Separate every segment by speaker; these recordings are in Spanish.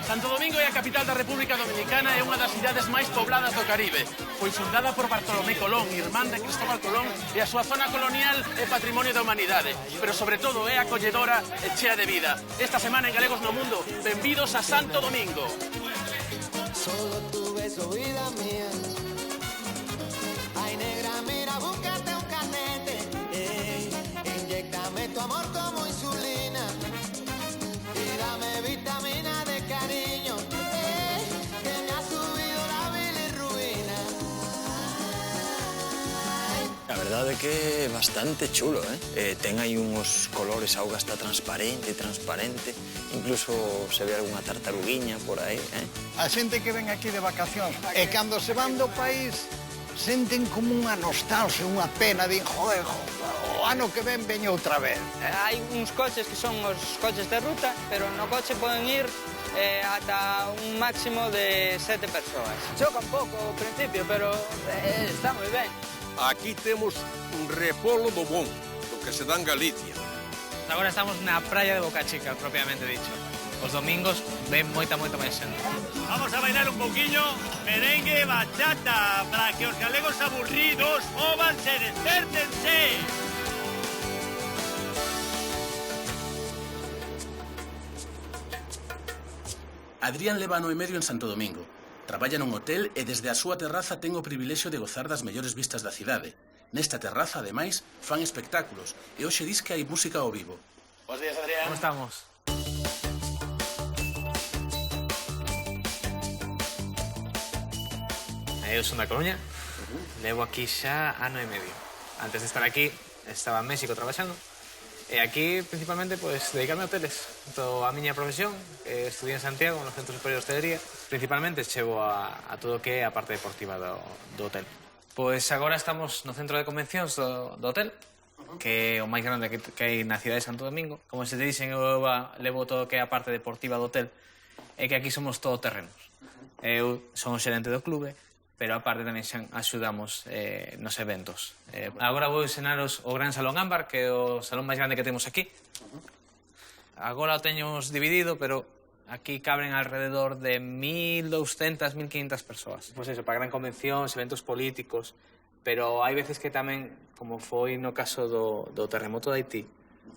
Speaker 1: Santo Domingo é a capital da República Dominicana e unha das cidades máis pobladas do Caribe. Foi fundada por Bartolomé Colón, irmán de Cristóbal Colón, e a súa zona colonial é patrimonio da humanidade, pero sobre todo é acolledora e chea de vida. Esta semana en Galegos no Mundo, benvidos a Santo Domingo.
Speaker 2: Solo tu beso, vida mía. Ay, negra, mira, búscate un canete. Inyéctame tu amor como insulina. Y dame vitamina de cariño. Que me ha subido la bilirrubina.
Speaker 3: A verdade é que é bastante chulo, ten aí uns colores, a auga está transparente, incluso se ve algunha tartaruguiña por aí,
Speaker 4: A xente que ven aquí de vacacións e cando se van do país senten como unha nostalgia, unha pena, din, joder, o ano que ven veño outra vez.
Speaker 5: Hai uns coches que son os coches de ruta, pero no coche poden ir ata un máximo de 7 persoas. Choca un pouco ao principio, pero está moi ben.
Speaker 6: Aquí temos un repolo do bon, do que se dá en Galicia.
Speaker 7: Agora estamos na praia de Boca Chica, propiamente dicho. Os domingos ven moita máis xente.
Speaker 8: Vamos a bailar un pouquiño merengue e bachata para que os galegos aburridos móvanse, despértense.
Speaker 1: Adrián leva ano e medio en Santo Domingo. Traballa nun hotel e desde a súa terraza ten o privilexio de gozar das mellores vistas da cidade. Nesta terraza, ademais, fan espectáculos e hoxe dis que hai música ao vivo. Bos días, Adrián.
Speaker 7: Como estamos? Eu son da Coruña, levo aquí xa ano e medio. Antes de estar aquí, estaba en México traballando, e aquí, principalmente, pues, dedicarme a hoteles. Entón, a miña profesión, estudié en Santiago, no Centro Superior de Hostelería, principalmente chevo a todo o que é a parte deportiva do hotel. Pois agora estamos no centro de convencións do hotel, que é o máis grande que hai na cidade de Santo Domingo. Como se te dixen, eu levo todo o que é a parte deportiva do hotel, e que aquí somos todoterrenos. Eu son o xerente do clube, pero aparte tamén xa axudamos nos eventos. Agora vou enseñaros o Gran Salón Ámbar, que é o salón máis grande que temos aquí. Agora o teños dividido, pero aquí caben alrededor de 1.200, 1.500 persoas. Pois eso, para gran convencións, eventos políticos, pero hai veces que tamén, como foi no caso do terremoto de Haití,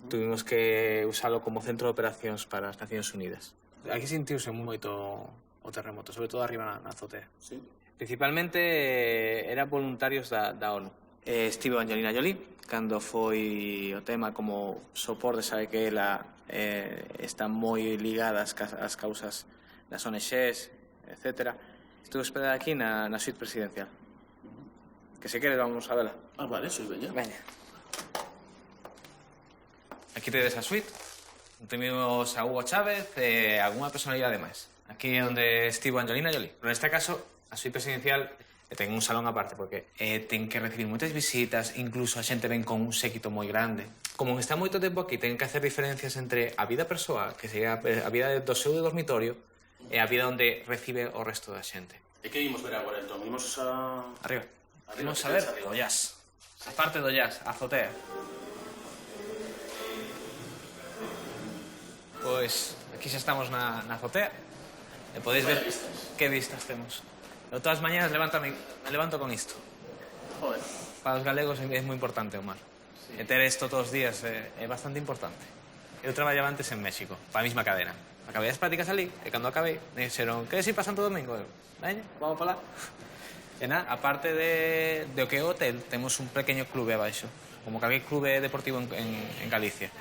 Speaker 7: tuvimos que usalo como centro de operacións para as Nacións Unidas. Aquí sentiuse moito o terremoto, sobre todo arriba na azotea. Sí. Principalmente eran voluntarios da ONU. Estivo Angelina Jolie, cando foi o tema como soporte, sabe que ela está moi ligada ás causas das ONGs, etc. Estuve hospedada aquí na suite presidencial. Que se queres vamos a vela.
Speaker 1: Ah, vale, sois veña.
Speaker 7: Veña. Aquí tedes a suite. Temos a Hugo Chávez e algunha personalidade máis. Aquí é onde estivo Angelina Jolie. Pero neste caso, a suite presidencial ten un salón aparte porque ten que recibir moitas visitas, incluso a xente ven con un séquito moi grande. Como está moito tempo aquí, ten que hacer diferencias entre a vida persoal, que sería a vida do seu dormitorio, e a vida onde recibe o resto da xente.
Speaker 1: E que imos ver agora, entón? Imos a...
Speaker 7: Arriba. Imos a ver o jazz. A parte do jazz, a azotea. Pois aquí xa estamos na azotea e podéis ver que vistas temos. Eu todas as mañanas me levanto con isto.
Speaker 1: Joder.
Speaker 7: Para os galegos é moi importante o mar. Sí. E ter isto todos os días é bastante importante. Eu traballaba antes en México, para a mesma cadena. Acabei as prácticas ali, e cando acabei, me dixeron, queres ir para Santo Domingo? Eu, veña, vamos para lá. E nada, aparte de o que é o hotel, temos un pequeño clube abaixo, como calquer clube deportivo en Galicia.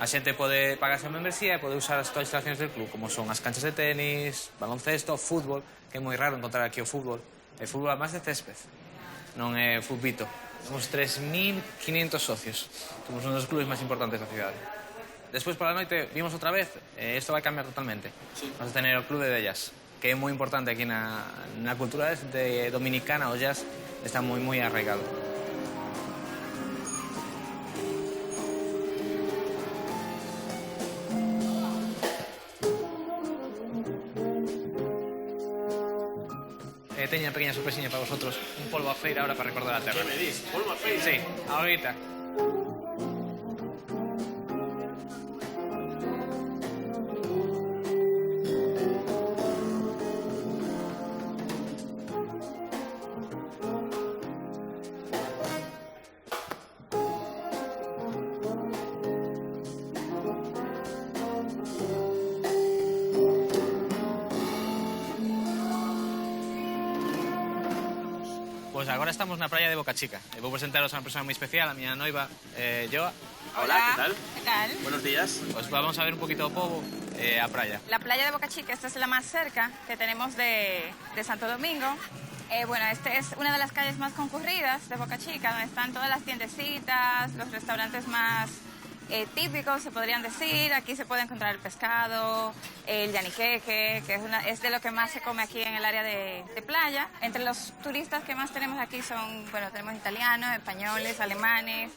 Speaker 7: A xente pode pagarse a membresía e pode usar as todas as instalacións del club, como son as canchas de tenis, baloncesto, fútbol, que é moi raro encontrar aquí o fútbol. É fútbol además de césped, non é futbito. Somos 3.500 socios. Somos un dos clubes máis importantes da cidade. Despois, pola noite, vimos outra vez, isto vai cambiar totalmente. Vamos a tener o Club de Jazz, que é moi importante aquí na cultura dominicana, o jazz está moi arraigado. Teño unha pequeña sorpresiña para vosotros, un polvo a feira ahora para recordar a terra.
Speaker 1: Que me dis? Polvo a feira?
Speaker 7: Sí, ahorita. Pois agora estamos na praia de Boca Chica. Vou presentaros a unha persona moi especial, a miña noiva, Joa.
Speaker 1: Hola, ¿qué tal?
Speaker 9: ¿Qué tal?
Speaker 1: Buenos días.
Speaker 7: Pues vamos a ver un poquito de povo a playa.
Speaker 9: La playa de Boca Chica, esta es la más cerca que tenemos de Santo Domingo. Bueno, esta es una de las calles más concurridas de Boca Chica, donde están todas las tiendecitas, los restaurantes más típicos, se podrían decir. Aquí se puede encontrar el pescado, el yaniqueque, que es de lo que más se come aquí en el área de playa. Entre los turistas que más tenemos aquí son, bueno, tenemos italianos, españoles, alemanes,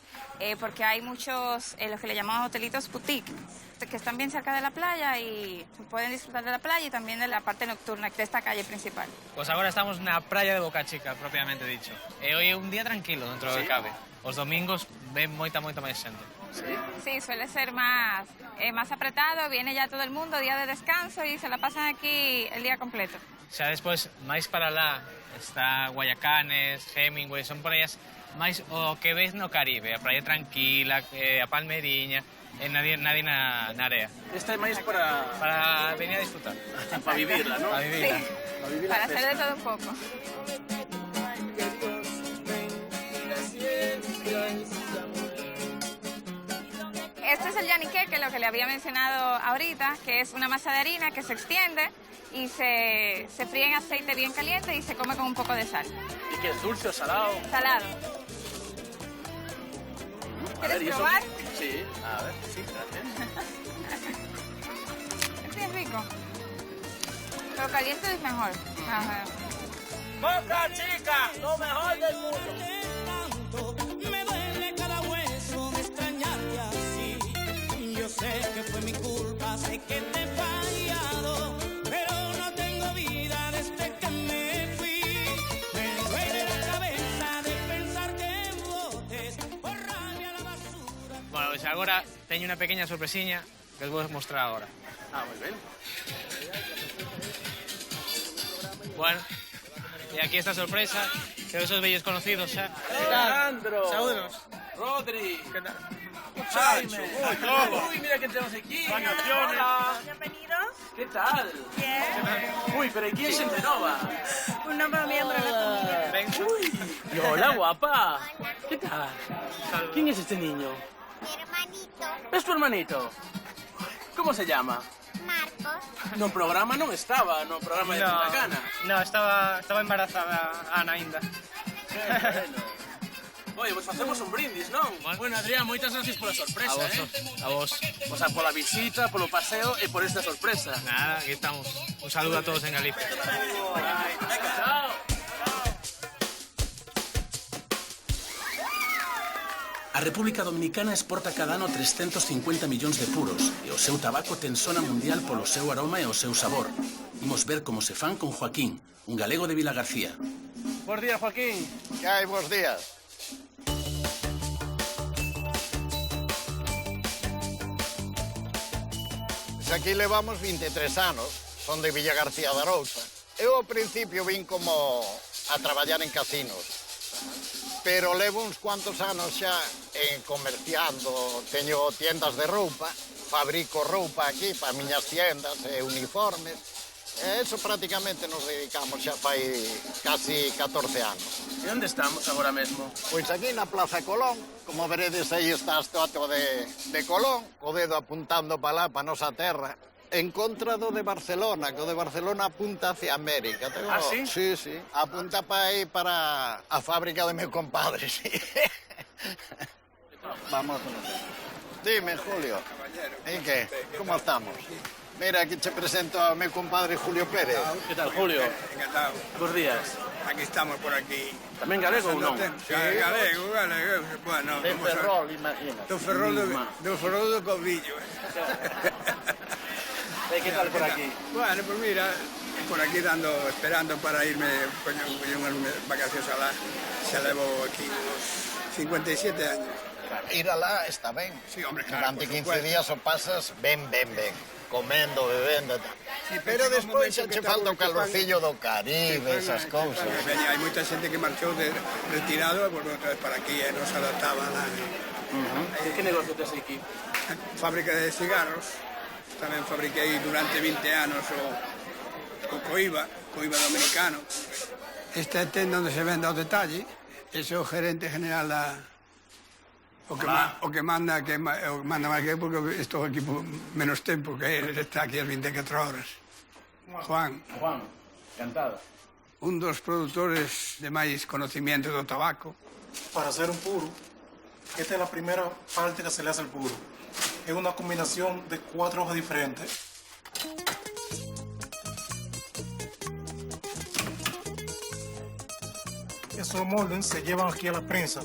Speaker 9: porque hay muchos, los que le llamamos hotelitos boutique, que están bien cerca de la playa y pueden disfrutar de la playa y también de la parte nocturna de esta calle principal.
Speaker 7: Pues agora estamos na praia de Boca Chica, propiamente dicho. E hoy é un día tranquilo dentro do que cabe. Os domingos ven moita máis xente.
Speaker 9: Sí, suele ser más apretado, viene ya todo el mundo, día de descanso y se la pasan aquí el día completo.
Speaker 7: Xa despois, máis para lá, está Guayacanes, Hemingway, son praias máis o que ves no Caribe, a praia tranquila, a Palmeriña, e nadie na area.
Speaker 1: Esta é máis para
Speaker 7: venir a disfrutar.
Speaker 1: Para vivirla, ¿no?
Speaker 7: Para vivirla.
Speaker 9: Sí, para hacer de todo un poco. Este es el yaniqueque, lo que le había mencionado ahorita, que es una masa de harina que se extiende y se fríe en aceite bien caliente y se come con un poco de sal.
Speaker 1: ¿Y qué es, dulce o salado?
Speaker 9: Salado. ¿Quieres probar?
Speaker 1: Sí, a ver, sí, gracias.
Speaker 9: Es bien rico. Pero caliente es mejor. Ajá.
Speaker 8: Boca Chica, lo mejor del mundo.
Speaker 2: Me duele cada hueso de extrañarte así. Yo sé que fue mi culpa, sé que te he fallado, pero no tengo vida desde que me fui. Me duele la cabeza de pensar que botes por rabia la basura.
Speaker 7: Bueno, pues agora teño unha pequeña sorpresiña que os vou mostrar agora.
Speaker 1: Ah, moi ben.
Speaker 7: Bueno, e aquí esta sorpresa, que esos bellos conocidos xa.
Speaker 1: Alejandro.
Speaker 7: Saúdenos.
Speaker 1: Rodri.
Speaker 7: ¿Qué tal?
Speaker 1: Jaime. Uy, mira que tenemos aquí.
Speaker 8: Vacaciones.
Speaker 1: Hola.
Speaker 10: Bienvenidos.
Speaker 1: ¿Qué tal?
Speaker 10: Bien.
Speaker 1: Uy, pero ¿quién es gente nova?
Speaker 10: Un nuevo miembro de la familia.
Speaker 7: Ven.
Speaker 1: Y hola, guapa. ¿Qué tal? ¿Quién es este niño?
Speaker 11: Mi hermanito,
Speaker 1: ¿Es tu hermanito? ¿Cómo se llama?
Speaker 11: Marcos.
Speaker 1: No programa non estaba, no programa de Punta Cana.
Speaker 5: No, estaba embarazada Ana ainda.
Speaker 1: Bueno. Oye, pues facemos un brindis, non? Bueno, Adrián, moitas gracias pola sorpresa,
Speaker 7: A vos.
Speaker 1: O sea, pola visita, polo paseo e por esta sorpresa.
Speaker 7: Nada, aquí estamos. Un saludo a todos en Galicia.
Speaker 1: Chao.
Speaker 12: A República Dominicana exporta cada ano 350 millóns de puros e o seu tabaco ten sona mundial polo seu aroma e o seu sabor. Imos ver como se fan con Joaquín, un galego de Vilagarcía.
Speaker 1: Bos días, Joaquín.
Speaker 4: Que hai, bos días. Pues aquí levamos 23 anos, son de Villagarcía de Arousa. Eu ao principio vin como a traballar en casinos, pero levo uns cuantos anos xa comerciando, teño tiendas de roupa, fabrico roupa aquí para miñas tiendas e uniformes, Eso prácticamente nos dedicamos xa fai casi 14 anos.
Speaker 12: E onde estamos agora mesmo?
Speaker 4: Pois aquí na Plaza Colón, como veredes aí está a estatua de Colón, co dedo apuntando para lá, para nosa terra, en contra do de Barcelona, que o de Barcelona apunta hacia América.
Speaker 1: Ah, sí?
Speaker 4: Sí, sí. Apunta para aí, para a fábrica de meu compadre, sí. Vamos. Dime, Julio. ¿Y qué? ¿Cómo estamos? Mira, aquí te presento a mi compadre Julio Pérez.
Speaker 12: Que tal, Julio?
Speaker 13: Encantado.
Speaker 12: Bos días.
Speaker 13: Aquí estamos por aquí.
Speaker 12: Tamén galego ou non?
Speaker 13: Sí, galego. Bueno,
Speaker 4: De Ferrol, imagina.
Speaker 13: do Ferrol do Covillo.
Speaker 12: ¿Qué tal por aquí?
Speaker 13: Bueno, pues mira, por aquí esperando para irme, coño, unhas vacacións alá. Xa levo aquí unos 57 años.
Speaker 4: Ir alá está ben.
Speaker 13: Sí, hombre, claro.
Speaker 4: Durante 15 días o pasas ben. Comendo, bebendo, tal.
Speaker 13: Sí,
Speaker 4: pero despois xa
Speaker 13: que
Speaker 4: che falta o calorcillo do Caribe, esas cousas.
Speaker 13: Hai moita xente que marchou retirado e volveu outra vez para aquí e nos adaptaba lá.
Speaker 12: Que negocio tes aquí?
Speaker 13: Fábrica de cigarros. Tamén fabriquei durante 20 anos o Coiba dominicano. Esta é a tenda onde se vende ao detalle. Ese é o gerente general da... O que manda máis que eu, porque estou aquí por menos tempo que ele está aquí as 24 horas. Juan,
Speaker 12: encantado.
Speaker 13: Un dos produtores de máis conocimiento do tabaco.
Speaker 14: Para hacer un puro, esta es la primera parte que se le hace al puro. Es una combinación de 4 hojas diferentes. Esos moldes se llevan aquí a la prensa.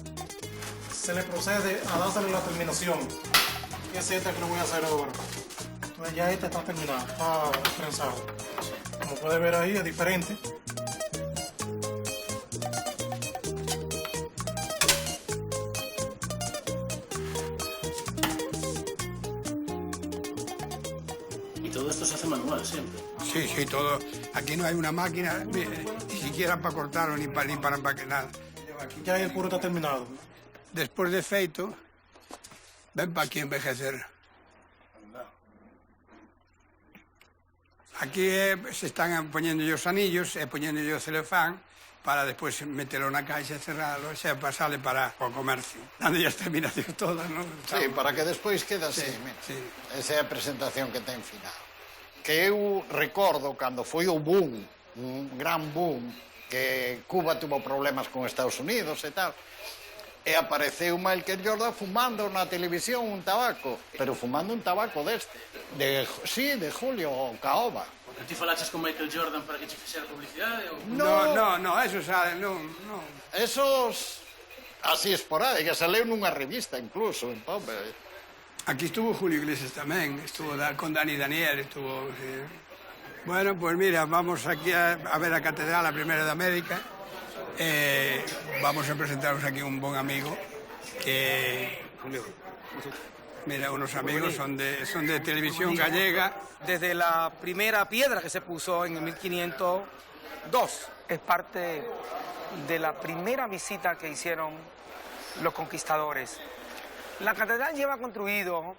Speaker 14: Se le procede a dársele la terminación. Es esta que lo voy a hacer ahora. Entonces ya esta está terminada, está prensada. Como puede ver ahí, es diferente.
Speaker 12: Y todo esto se hace manual siempre.
Speaker 13: Sí, todo. Aquí no hay una máquina, ni siquiera para cortarlo, ni para empaquetar.
Speaker 14: Aquí ya el puro está terminado.
Speaker 13: Despois de feito, ven para aquí envejecer. Aquí se están poniendo os anillos e poniendo o celofán para despois meterlo na caixa, cerrarlo, xa pasarle para o comercio. Dando as terminacións todas, non?
Speaker 4: Sí, para que despois quede así.
Speaker 13: Sí.
Speaker 4: Esa é a presentación que ten final. Que eu recordo cando foi o boom, un gran boom, que Cuba tuvo problemas con Estados Unidos e tal, e apareceu Michael Jordan fumando na televisión un tabaco, pero fumando un tabaco deste, de Julio Caoba.
Speaker 12: Porque ti falaches con Michael Jordan para que che fixera publicidade? Ou...
Speaker 13: No, eso sabe, non.
Speaker 4: Esos así esporádicas, saleu nunha revista incluso,
Speaker 13: Aquí estuvo Julio Iglesias tamén, estuvo con Dani Daniel, estuvo... Bueno, pues mira, vamos aquí a ver a Catedral, la primera de América. Vamos a presentaros aquí un buen amigo que... Mira, unos amigos son de televisión gallega.
Speaker 15: Desde la primera piedra que se puso en 1502, es parte de la primera visita que hicieron los conquistadores. La catedral lleva construido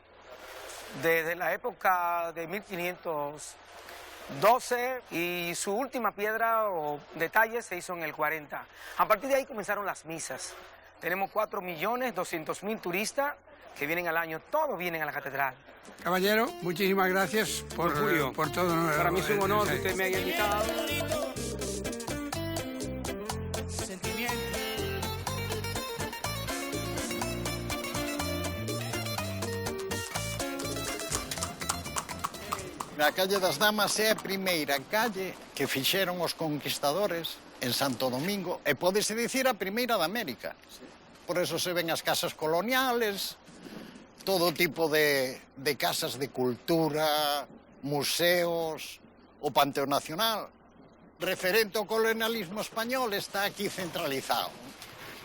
Speaker 15: desde la época de 1512 y su última piedra o detalle se hizo en el 40. A partir de ahí comenzaron las misas. Tenemos 4.200.000 turistas que vienen al año, todos vienen a la catedral.
Speaker 13: Caballero, muchísimas gracias por todo.
Speaker 15: Para mí es un honor que usted me haya invitado.
Speaker 4: A calle das Damas é a primeira calle que fixeron os conquistadores en Santo Domingo e pódese dicir a primeira da América. Por eso se ven as casas coloniales, todo tipo de casas de cultura, museos, o Panteón Nacional. Referente ao colonialismo español está aquí centralizado.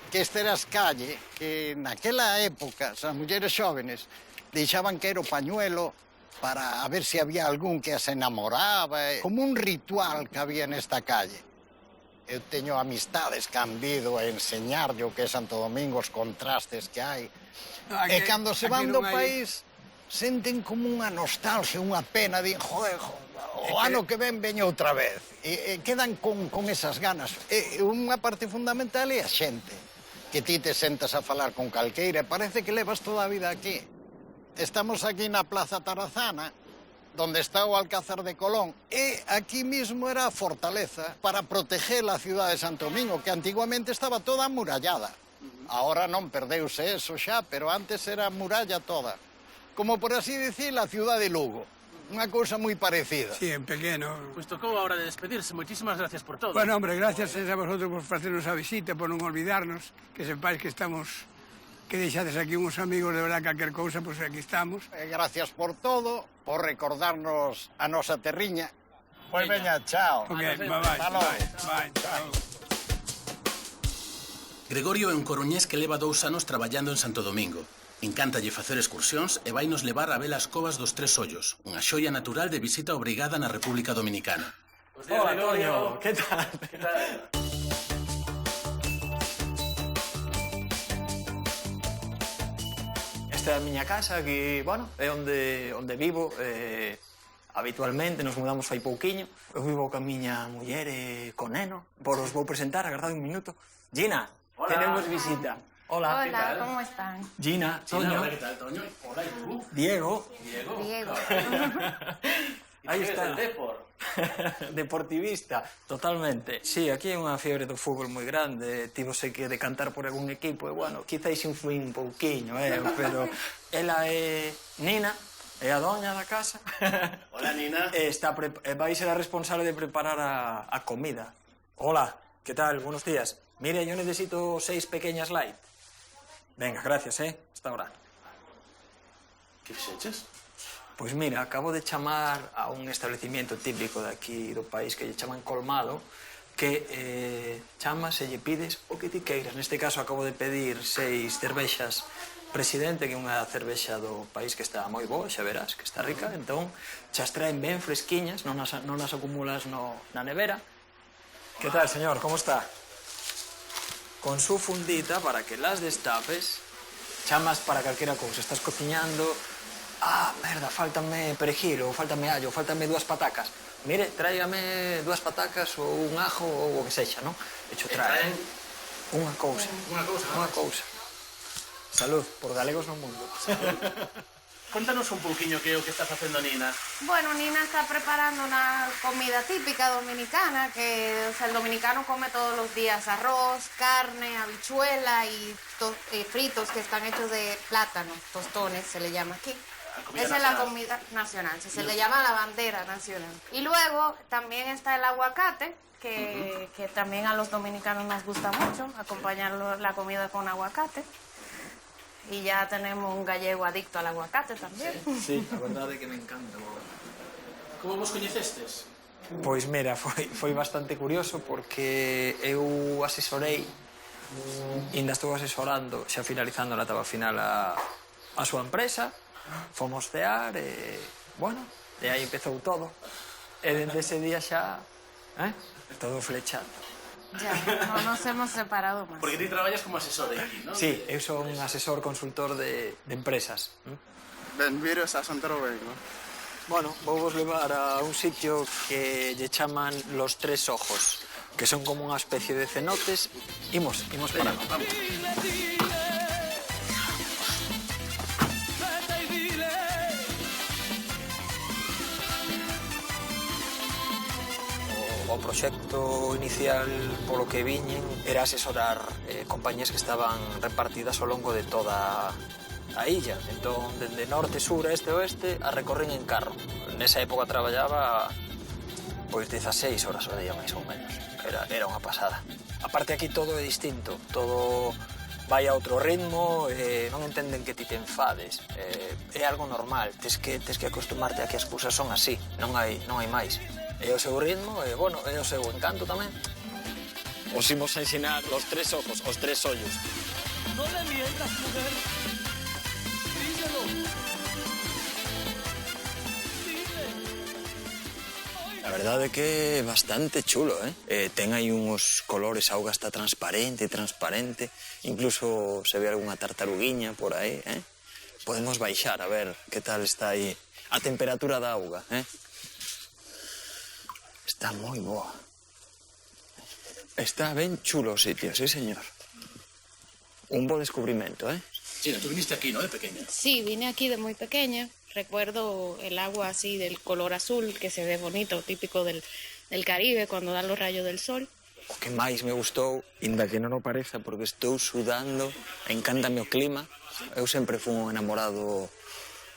Speaker 4: Que esta era as calle que naquela época as mulleres xóvenes deixaban que era o pañuelo para a ver se había algún que as enamoraba, como un ritual que había nesta calle. Eu teño amistades que han vido a enseñarlle o que é Santo Domingo, os contrastes que hai. E cando se van do país, senten como unha nostalgia, unha pena, din, joder, o ano que ven veño outra vez. E quedan con esas ganas. E unha parte fundamental é a xente, que ti te sentas a falar con calqueira, parece que levas toda a vida aquí. Estamos aquí na Plaza Tarazana, donde está o Alcázar de Colón, e aquí mismo era a fortaleza para proteger a ciudad de Santo Domingo, que antiguamente estaba toda amurallada. Ahora non perdeuse eso xa, pero antes era muralla toda. Como por así decir, a ciudad de Lugo. Unha cousa moi parecida.
Speaker 13: Sí, en pequeno.
Speaker 1: Pues tocou a hora de despedirse. Moitísimas gracias por todo.
Speaker 13: Bueno, hombre, gracias a vosotros por facernos a visita, por non olvidarnos, que sepáis que estamos... que deixades aquí uns amigos, de verdad, calquer cousa, pois aquí estamos.
Speaker 4: Gracias por todo, por recordarnos a nosa terriña. Pois veña, chao.
Speaker 13: Ok, bye, chao.
Speaker 12: Gregorio é un coruñés que leva 2 anos traballando en Santo Domingo. Encántalle facer excursións e vainos levar a ver as covas dos Tres Ollos, unha xoia natural de visita obrigada na República Dominicana.
Speaker 3: Hola, Toño, que tal? Esta é a miña casa, aquí, bueno, é onde vivo. Habitualmente nos mudamos fai pouquiño. Eu vivo con a miña muller e con neno. Vos vou presentar, agardade un minuto. Gina, tenemos visita. Hola, ¿qué tal?
Speaker 11: ¿Cómo están?
Speaker 3: Gina, Toño.
Speaker 12: Hola, ¿qué tal, Toño? Hola, ¿y tú?
Speaker 3: Diego.
Speaker 11: Diego.
Speaker 3: Aí está. Deportivista, totalmente. Sí, aquí hai unha fiebre do fútbol moi grande, tivose que decantar por algún equipo, e, bueno, quizáis influín un pouquiño, pero ela é Nina, é a doña da casa.
Speaker 1: Hola, Nina.
Speaker 3: Vai ser a responsable de preparar a comida. Hola, ¿qué tal? Buenos días. Mire, yo necesito 6 pequeñas light. Venga, gracias, hasta ahora.
Speaker 1: Que fixeches?
Speaker 3: Pois mira, acabo de chamar a un establecimiento típico de aquí do país que lle chaman colmado, que chamas e lle pides o que ti queiras. Neste caso acabo de pedir 6 cervexas Presidente, que é unha cervexa do país que está moi boa, xa verás, que está rica. Entón, chas traen ben fresquiñas, non as acumulas na nevera. Que tal, señor? Como está? Con su fundita para que las destapes, chamas para calquera cousa. Estás cociñando... Ah, merda, faltame perejil, ou faltame allo, ou faltame 2 patacas. Mire, tráigame 2 patacas ou un ajo ou o que sexa, non? Hecho, traen unha cousa. Unha cousa. Salud, por galegos no mundo.
Speaker 1: Contanos un pouquiño que é o que está facendo Nina.
Speaker 11: Bueno, Nina está preparando una comida típica dominicana, que el dominicano come todos los días arroz, carne, habichuela y fritos que están hechos de plátano, tostones se le llama aquí. Esa es la comida nacional, se le llama la bandera nacional. Y luego también está el aguacate, que también a los dominicanos nos gusta mucho, acompañar la comida con aguacate. Y ya tenemos un gallego adicto al aguacate tamén.
Speaker 3: Sí, a verdade é que me encanta.
Speaker 1: Como vos coñecestes?
Speaker 3: Pois mira, foi bastante curioso porque eu asesorei, ainda estou asesorando, xa finalizando na etapa final a súa empresa, fomos cear e, bueno, e aí empezou todo. E dende ese día xa, todo flechado.
Speaker 11: Ya, no nos hemos separado más.
Speaker 1: Porque ti traballas como asesor aquí, ¿no?
Speaker 3: Sí, eu son un asesor consultor de empresas.
Speaker 16: Benvidos a Santo Domingo.
Speaker 3: Bueno, vou vos levar a un sitio que lle chaman Los Tres Ojos, que son como unha especie de cenotes. Imos para algo, vamos. O proxecto inicial polo que viñen era asesorar compañías que estaban repartidas ao longo de toda a illa. Entón, dende norte, sur, este, oeste, a recorren en carro. Nesa época traballaba pois 16 horas ao día, máis ou menos. Era unha pasada. Aparte, aquí todo é distinto. Todo vai a outro ritmo, non entenden que ti te enfades. É algo normal. Tes que acostumarte a que as cousas son así. Non hai máis. É o seu ritmo, e, bueno, é o seu encanto tamén. Os imos a ensinar los tres ojos, os tres ollos.
Speaker 2: No le mientas, mujer. Díselo.
Speaker 3: A verdade é que é bastante chulo, ten aí uns colores, a auga está transparente, incluso se ve algunha tartaruguiña por aí, podemos baixar a ver que tal está aí a temperatura da auga, Está moi boa. Está ben chulo o sitio, sí, señor. Un bo descubrimento,
Speaker 12: China, tú viniste aquí, ¿no?, de pequeña.
Speaker 11: Sí, vine aquí de muy pequeña. Recuerdo el agua así del color azul, que se ve bonito, típico del Caribe, cuando dan los rayos del sol.
Speaker 3: O que máis me gustou, inda que non o pareza, porque estou sudando, encántame o clima. Eu sempre fui un enamorado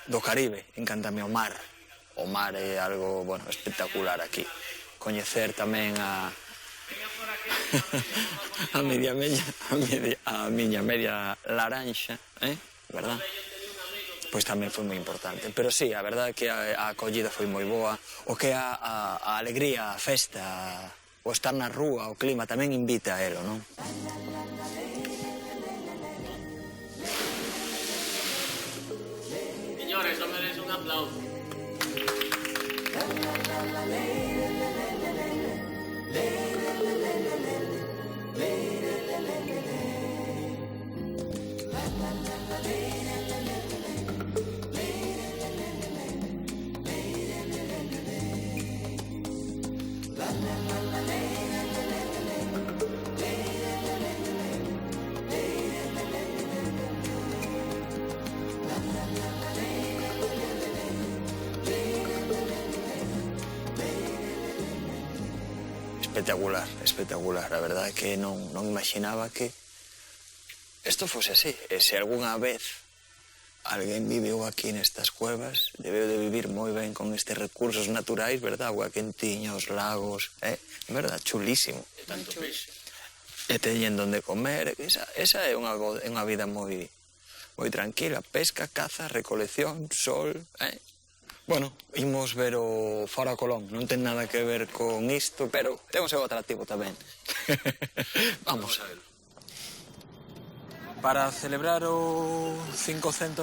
Speaker 3: do Caribe, encántame o mar. O mar é algo, bueno, espectacular aquí. Coñecer tamén a miña media laranxa, verdad? Pois tamén foi moi importante. Pero sí, a verdade é que a acollida foi moi boa. O que a alegría, a festa, o estar na rúa, o clima, tamén invita a elo, non?
Speaker 1: Señores, non merece un aplauso.
Speaker 3: Espectacular, espectacular. A verdade é que non imaginaba que isto fose así. E se algunha vez alguén viveu aquí nestas cuevas, debeu de vivir moi ben con estes recursos naturais, verdad? Agua quentiña, os lagos, verdad? Chulísimo.
Speaker 1: E tanto peixe.
Speaker 3: E teñen donde comer. Esa é unha vida moi tranquila. Pesca, caza, recolección, sol, Bueno, imos ver o Faro Colón. Non ten nada que ver con isto, pero ten o seu atractivo tamén. Vamos a verlo. Para celebrar o 500º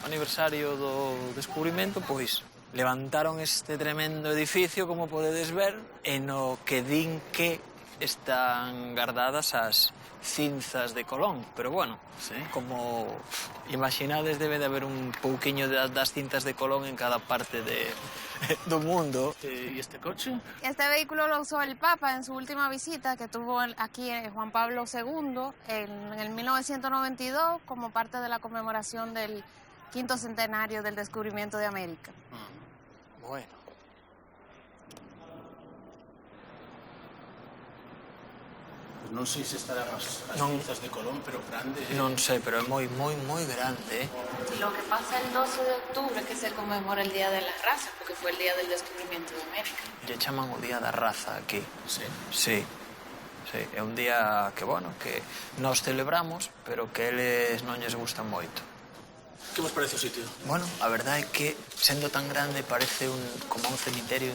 Speaker 3: aniversario do descubrimento, pois, levantaron este tremendo edificio, como podedes ver, e no que din que están guardadas as cinzas de Colón, pero bueno, como imaginades, debe de haber un pouquiño das cinzas de Colón en cada parte do mundo.
Speaker 1: ¿Y este coche?
Speaker 11: Este vehículo lo usó el Papa en su última visita que tuvo aquí Juan Pablo II en el 1992 como parte de la conmemoración del 5º centenario del descubrimiento de América.
Speaker 3: Bueno.
Speaker 12: Non sei se estarán as cinzas de Colón, pero grande.
Speaker 3: Non sei, pero é moi grande.
Speaker 11: Lo que pasa el 12 de octubre que se conmemora el Día de la Raza, porque fue el día del descubrimiento de América.
Speaker 3: Lle chaman o Día da Raza aquí.
Speaker 12: Sí.
Speaker 3: Sí. É un día que, bueno, que nos celebramos, pero que eles non lles gustan moito.
Speaker 12: Que vos parece o sitio?
Speaker 3: Bueno, a verdade é que, sendo tan grande, parece como un cemiterio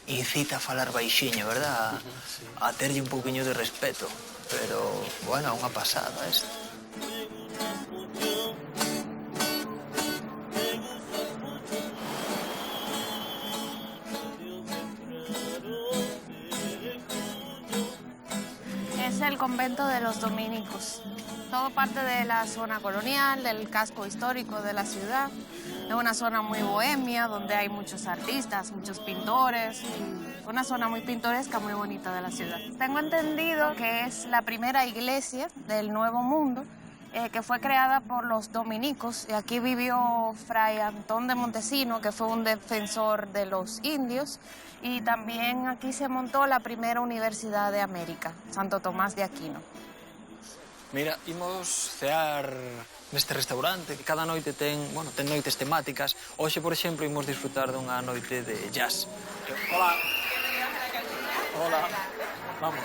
Speaker 3: incita a falar baixiño, verdad?
Speaker 12: Sí.
Speaker 3: A terlle un pouquiño de respeto. Pero, bueno, unha pasada esta.
Speaker 11: Es el convento de los dominicos. Todo parte de la zona colonial, del casco histórico de la ciudad. Es una zona muy bohemia, donde hay muchos artistas, muchos pintores, y una zona muy pintoresca, muy bonita de la ciudad. Tengo entendido que es la primera iglesia del Nuevo Mundo, que fue creada por los dominicos, y aquí vivió Fray Antón de Montesino, que fue un defensor de los indios, y también aquí se montó la primera universidad de América, Santo Tomás de Aquino.
Speaker 3: Mira, imos cear neste restaurante que cada noite ten noites temáticas. Hoxe, por exemplo, imos disfrutar dunha noite de jazz. Hola. Hola. Vamos.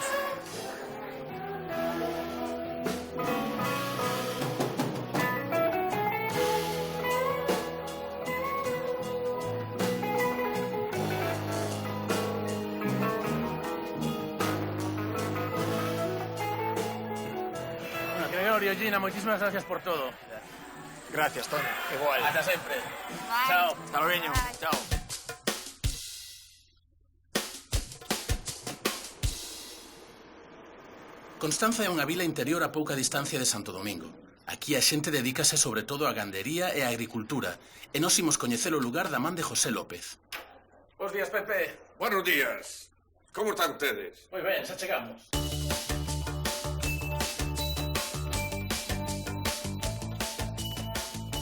Speaker 1: Gregorio, Gina, muchísimas gracias por todo.
Speaker 3: Gracias, Tony. Igual.
Speaker 1: Hasta siempre.
Speaker 11: Bye.
Speaker 1: Chao.
Speaker 3: Hasta luego. Chao.
Speaker 12: Constanza é unha vila interior a pouca distancia de Santo Domingo. Aquí a xente dedícase sobre todo a gandería e a agricultura. E nós imos coñecer o lugar da man de José López.
Speaker 1: Buenos días, Pepe.
Speaker 6: Buenos días. ¿Cómo están ustedes?
Speaker 1: Muy bien, xa chegamos.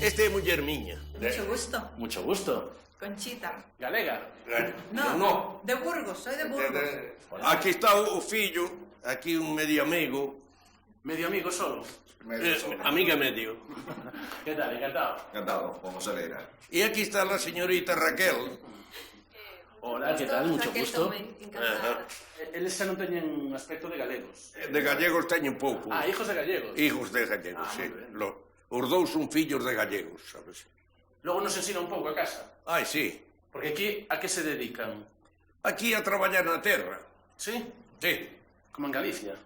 Speaker 6: Este é muller miña.
Speaker 10: Mucho gusto.
Speaker 1: Mucho gusto.
Speaker 10: Conchita.
Speaker 1: Galega.
Speaker 10: No, de Burgos, soy de Burgos.
Speaker 6: Aquí está o fillo, aquí un medio amigo.
Speaker 1: Medio amigo solo.
Speaker 6: Amiga medio.
Speaker 1: ¿Qué tal? Encantado.
Speaker 17: Encantado, como se leerá.
Speaker 6: Y aquí está la señorita Raquel.
Speaker 1: Hola, ¿qué tal? Mucho
Speaker 10: Raquel
Speaker 1: gusto.
Speaker 10: Tomé, encantada.
Speaker 1: Eles xa non teñen aspecto de galegos.
Speaker 6: De gallegos teñen pouco.
Speaker 1: Ah, hijos de gallegos.
Speaker 6: Hijos de gallegos, sí. Os dous son fillos de gallegos, sabes?
Speaker 1: Logo nos ensina un pouco a casa.
Speaker 6: Ai, sí.
Speaker 1: Porque aquí, a que se dedican?
Speaker 6: Aquí a traballar na terra.
Speaker 1: Sí?
Speaker 6: Sí.
Speaker 1: Como en Galicia?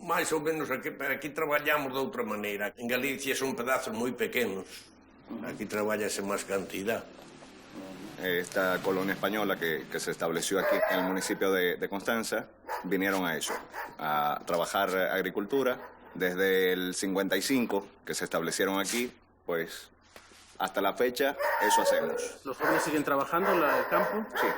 Speaker 6: Mais ou menos aquí traballamos de outra maneira. En Galicia son pedazos moi pequenos. Aquí traballase máis cantidad.
Speaker 17: Esta colonia española que se estableció aquí en el municipio de Constanza, vinieron a eso, a trabajar agricultura. Desde el 55, que se establecieron aquí, pues hasta la fecha eso hacemos.
Speaker 1: ¿Los jóvenes siguen trabajando en el campo?
Speaker 17: Sí,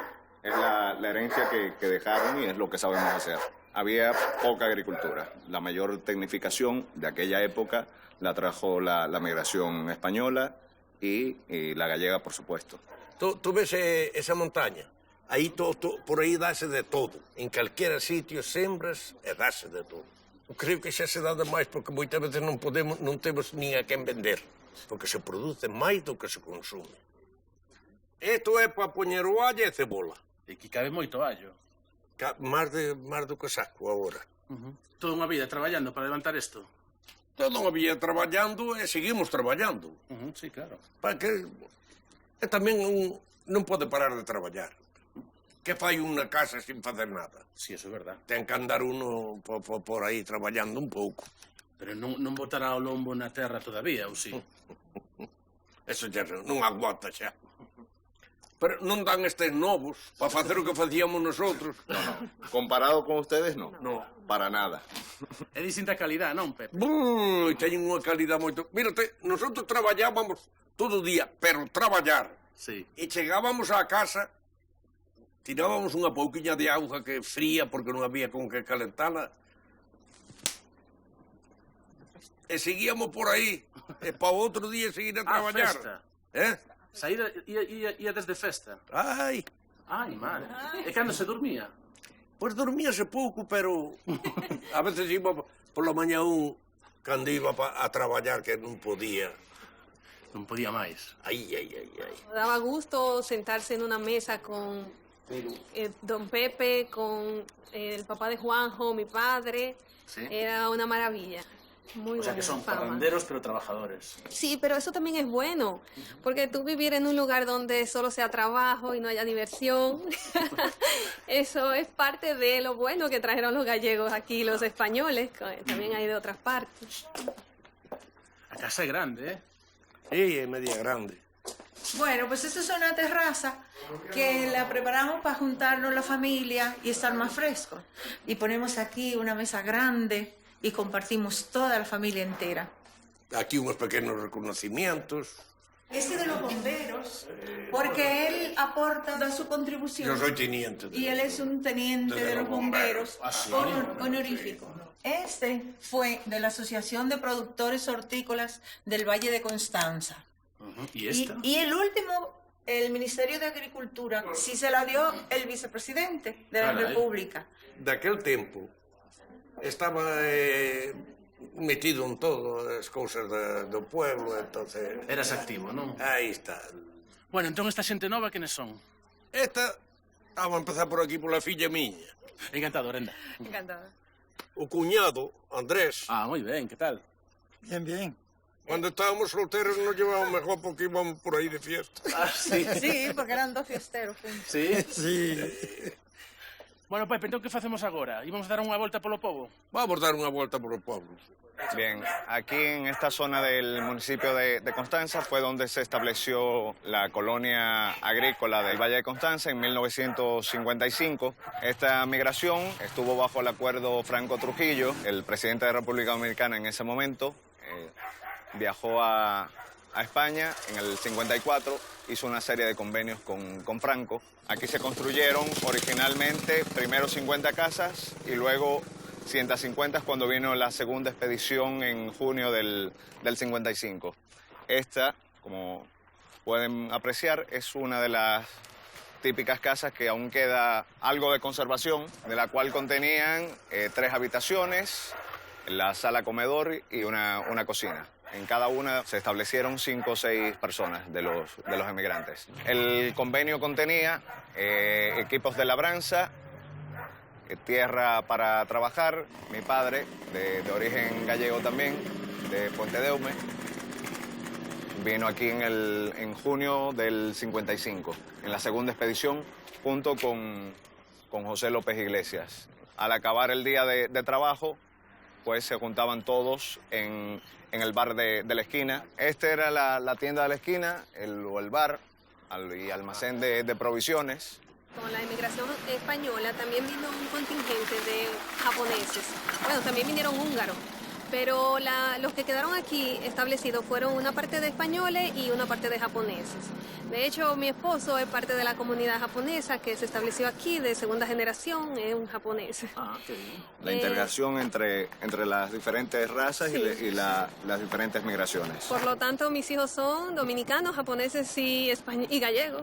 Speaker 17: es la herencia que dejaron y es lo que sabemos hacer. Había poca agricultura. La mayor tecnificación de aquella época la trajo la migración española y la gallega, por supuesto.
Speaker 6: Tú ves esa montaña? Aí por aí dase de todo. En calquera sitio sembras e dase de todo. Eu creo que xa se dá demais porque moitas veces non temos nin a quen vender. Porque se produce máis do que se consume. Isto é para poñer o allo e cebola.
Speaker 1: E que cabe moito allo.
Speaker 6: Máis do que saco agora.
Speaker 1: Toda unha vida traballando para levantar isto.
Speaker 6: Toda unha vida traballando e seguimos traballando.
Speaker 1: Sí, claro.
Speaker 6: Para que... E tamén non pode parar de traballar. Que fai unha casa sin facer nada?
Speaker 1: Sí, eso é verdad.
Speaker 6: Ten que andar uno por aí traballando un pouco.
Speaker 1: Pero non botará o lombo na terra todavía, ou sí?
Speaker 6: Eso xa non aguanta xa. Pero non dan estes novos para facer o que facíamos nosotros.
Speaker 17: No. Comparado con ustedes, no.
Speaker 6: No.
Speaker 17: Para nada.
Speaker 1: É distinta calidad, non, Pepe?
Speaker 6: Teñen unha calidad moito... Mírate, nosotros traballábamos todo o día, pero traballar.
Speaker 1: Sí.
Speaker 6: E chegábamos á casa, tirábamos unha pouquiña de auga que fría porque non había con que calentala. E seguíamos por aí. E para outro día seguir a traballar.
Speaker 1: Festa.
Speaker 6: Saída
Speaker 1: ia desde festa.
Speaker 6: Ai,
Speaker 1: madre. E cando se dormía?
Speaker 6: Pois dormíase pouco, pero a veces iba pola mañá cando iba a traballar que non podía.
Speaker 1: Non podía máis.
Speaker 6: Ai.
Speaker 18: Daba gusto sentarse en una mesa con don Pepe, con el papá de Juanjo, mi padre.
Speaker 1: ¿Sí?
Speaker 18: Era una maravilla. Muy
Speaker 1: o sea que son parranderos pero trabajadores.
Speaker 18: Sí, pero eso también es bueno, porque tú vivir en un lugar donde solo sea trabajo y no haya diversión, eso es parte de lo bueno que trajeron los gallegos aquí, los españoles, también hay de otras partes.
Speaker 1: La casa es grande, ¿eh?
Speaker 6: Sí, es media grande.
Speaker 10: Bueno, pues esta es una terraza que la preparamos para juntarnos la familia y estar más frescos. Y ponemos aquí una mesa grande y compartimos toda la familia entera.
Speaker 6: Aquí unos pequeños reconocimientos.
Speaker 10: Este de los bomberos, porque él aporta, da su contribución.
Speaker 6: Yo soy teniente.
Speaker 10: Y él es un teniente de los bomberos honorífico. Este fue de la Asociación de Productores Hortícolas del Valle de Constanza.
Speaker 1: ¿Y esta?
Speaker 10: Y el último, el Ministerio de Agricultura, sí se la dio el vicepresidente de la República.
Speaker 6: De aquel tiempo estaba metido en todo as cousas do pueblo, entonces...
Speaker 1: Eras activo, non?
Speaker 6: Aí está.
Speaker 1: Bueno, entón esta xente nova, quenes son?
Speaker 6: Esta, vamos a empezar por aquí pola filla miña.
Speaker 1: Encantado, Brenda.
Speaker 18: Encantada.
Speaker 6: O cuñado, Andrés.
Speaker 1: Ah, moi ben, que tal?
Speaker 14: Bien.
Speaker 6: Cuando estábamos solteros nos llevábamos mejor porque íbamos por ahí de fiesta.
Speaker 1: Ah, sí.
Speaker 10: Sí, porque eran dos fiesteros juntos.
Speaker 1: Sí?
Speaker 14: Sí.
Speaker 1: Bueno, Pepe, entón que facemos agora? Íbamos dar unha volta polo pobo?
Speaker 6: Vamos dar unha volta polo pobo.
Speaker 17: Bien, aquí en esta zona del municipio de Constanza fue donde se estableció la colonia agrícola del Valle de Constanza en 1955. Esta migración estuvo bajo el acuerdo Franco-Trujillo, el presidente de la República Dominicana en ese momento. viajó a España en el 54, hizo una serie de convenios con Franco. Aquí se construyeron originalmente primero 50 casas y luego 150 cuando vino la segunda expedición en junio del 55. Esta, como pueden apreciar, es una de las típicas casas que aún queda algo de conservación, de la cual contenían 3 habitaciones, la sala comedor y una cocina. En cada una se establecieron 5 o 6 personas de los emigrantes. El convenio contenía equipos de labranza, tierra para trabajar. Mi padre, de origen gallego también, de Puentedeume, vino aquí en junio del 55, en la segunda expedición, junto con José López Iglesias. Al acabar el día de trabajo, pues se juntaban todos en el bar de la esquina. Esta era la tienda de la esquina, el bar y almacén de provisiones.
Speaker 18: Con la inmigración española también vino un contingente de japoneses. Bueno, también vinieron húngaros, pero los que quedaron aquí establecidos fueron una parte de españoles y una parte de japoneses. De hecho, mi esposo es parte de la comunidad japonesa que se estableció aquí de segunda generación, es un japonés.
Speaker 17: Ah, qué bien. La integración entre las diferentes razas
Speaker 18: sí,
Speaker 17: y las diferentes migraciones.
Speaker 18: Por lo tanto, mis hijos son dominicanos, japoneses y gallegos.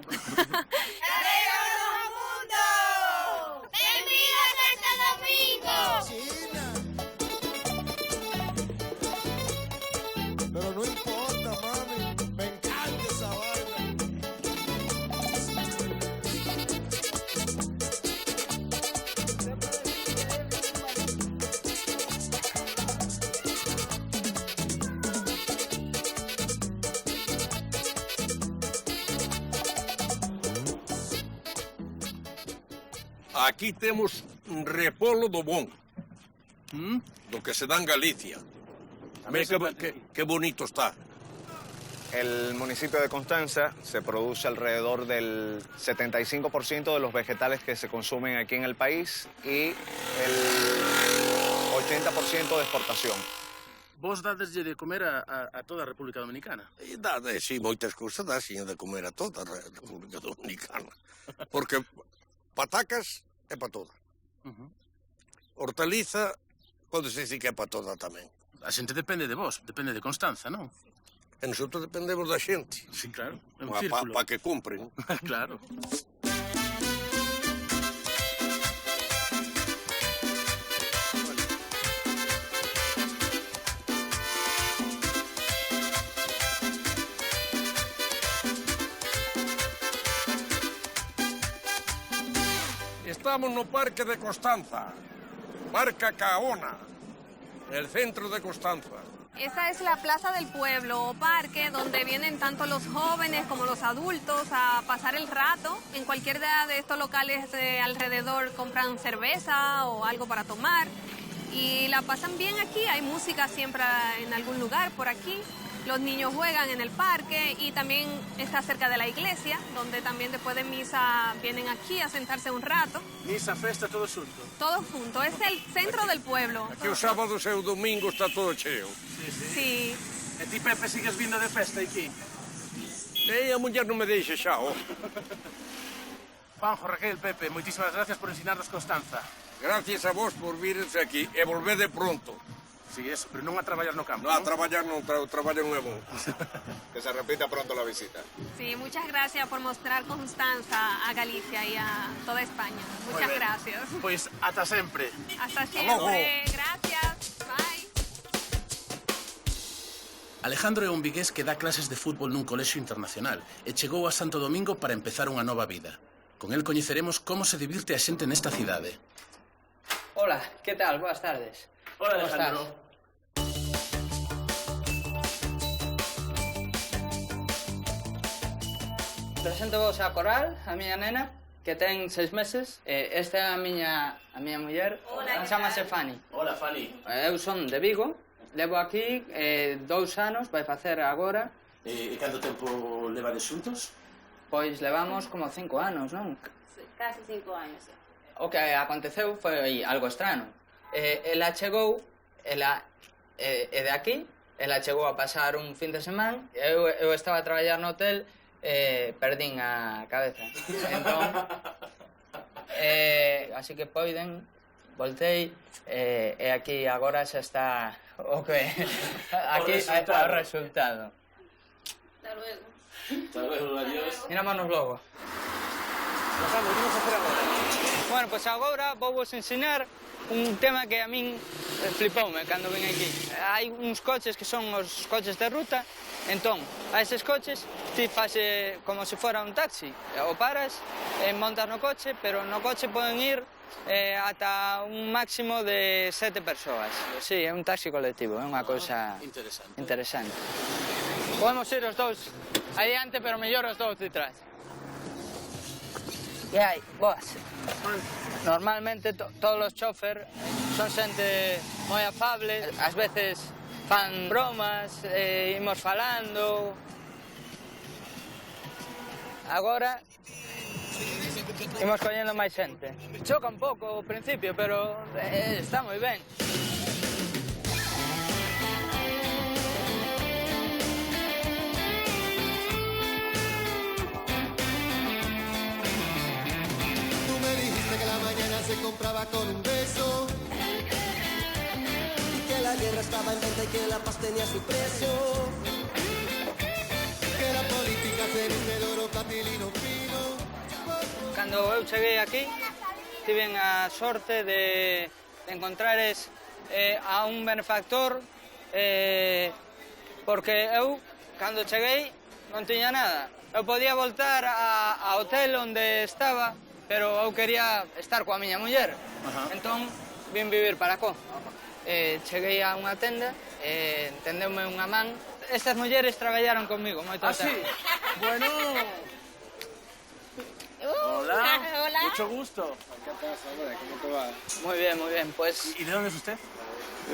Speaker 19: Pero no importa, mami, me encanta esa vaina.
Speaker 6: Aquí temos repolo do bon, do que se dá en Galicia. Ve qué bonito está.
Speaker 17: El municipio de Constanza se produce alrededor del 75% de los vegetales que se consumen aquí en el país y el 80% de exportación.
Speaker 1: Vos dadeslle de comer a toda a República Dominicana?
Speaker 6: E dade, sí, moitas cousas dá de comer a toda a República Dominicana. Porque patacas é para toda. Hortaliza, pode ser que é para toda tamén.
Speaker 1: A xente depende de vos, depende de Constanza, non?
Speaker 6: E nosotros dependemos da xente.
Speaker 1: Sí, claro, é un círculo.
Speaker 6: Para que cumpren.
Speaker 1: Claro.
Speaker 6: Estamos no Parque de Constanza, Marca Caona, el centro de Constanza.
Speaker 18: Esa es la plaza del pueblo o parque donde vienen tanto los jóvenes como los adultos a pasar el rato. En cualquiera de estos locales alrededor compran cerveza o algo para tomar y la pasan bien aquí. Hay música siempre en algún lugar por aquí. Los niños juegan en el parque y también está cerca de la iglesia, donde también después de misa vienen aquí a sentarse un rato.
Speaker 1: Misa, festa, todo xunto.
Speaker 18: Todo junto, es el centro del pueblo.
Speaker 6: Aquí os sábados e o domingo está todo cheo.
Speaker 18: Sí.
Speaker 1: E ti, Pepe, sigues vindo de festa aquí?
Speaker 6: E a muller non me deixa xa, oh.
Speaker 1: Juanjo, Raquel, Pepe, moitísimas gracias por ensinarnos Constanza.
Speaker 6: Gracias a vos por virse aquí e volvede pronto.
Speaker 1: Sí, eso, pero non a traballar no campo.
Speaker 6: No, a traballar non, traballar non é bon.
Speaker 17: Que se repita pronto la visita.
Speaker 18: Sí, muchas gracias por mostrar Constanza a Galicia y a toda España. Muchas gracias.
Speaker 1: Pois ata sempre.
Speaker 18: Hasta siempre. Gracias. Bye.
Speaker 12: Alejandro é un vigués que dá clases de fútbol nun colexio internacional e chegou a Santo Domingo para empezar unha nova vida. Con el coñeceremos como se divirte a xente nesta cidade.
Speaker 5: Hola, que tal? Boas tardes.
Speaker 1: Hola, Alejandro.
Speaker 5: Presento vos a Coral, a miña nena, que ten 6 meses. Esta é a miña muller, chamase Fanny.
Speaker 1: Hola, Fanny.
Speaker 5: Eu son de Vigo, levo aquí 2 anos, vai facer agora.
Speaker 12: E canto tempo levades xuntos?
Speaker 5: Pois levamos como 5 anos, non?
Speaker 11: Casi 5 años, sí.
Speaker 5: O que aconteceu foi algo estrano. Ela chegou, ela é de aquí, ela chegou a pasar un fin de semana, eu estaba a traballar no hotel e perdín a cabeza. Entón, así que poiden, voltei, e aquí agora xa está o que... Aquí o resultado.
Speaker 18: Hasta luego.
Speaker 1: Hasta luego, adiós.
Speaker 5: Mirámonos logo.
Speaker 1: Alejandro, que vas a hacer agora?
Speaker 5: Bueno, pois agora vou vos ensinar un tema que a min flipoume cando vin aquí. Hai uns coches que son os coches de ruta, entón, a eses coches ti fase como se fora un taxi. O paras, montas no coche, pero no coche poden ir ata un máximo de 7 persoas. Sí, é un taxi colectivo, é unha cousa interesante. Podemos ir os dous adiante, pero mellor os dous detrás. E hai, boas. Normalmente todos os chofer son xente moi afable, ás veces fan bromas, imos falando. Agora imos collendo máis xente. Choca un pouco ao principio, pero está moi ben.
Speaker 19: Se compraba con un beso, que la guerra estaba en venta y que la paz tenía su precio, que la política se viste de oro, capilino fino.
Speaker 5: Cando eu cheguei aquí, tiven a sorte de encontrares a un benefactor, porque eu, cando cheguei, non tiña nada. Eu podía voltar ao hotel onde estaba, pero eu quería estar coa miña muller. Entón, vim vivir para acá. Cheguei a unha tenda, tendeume unha man. Estas mulleres traballaron comigo moito tempo.
Speaker 1: Sí? Bueno... Hola.
Speaker 18: Hola.
Speaker 1: Mucho gusto.
Speaker 20: ¿Qué pasa, hombre? ¿Cómo te va?
Speaker 5: Muy bien, pues...
Speaker 1: ¿Y de dónde es usted?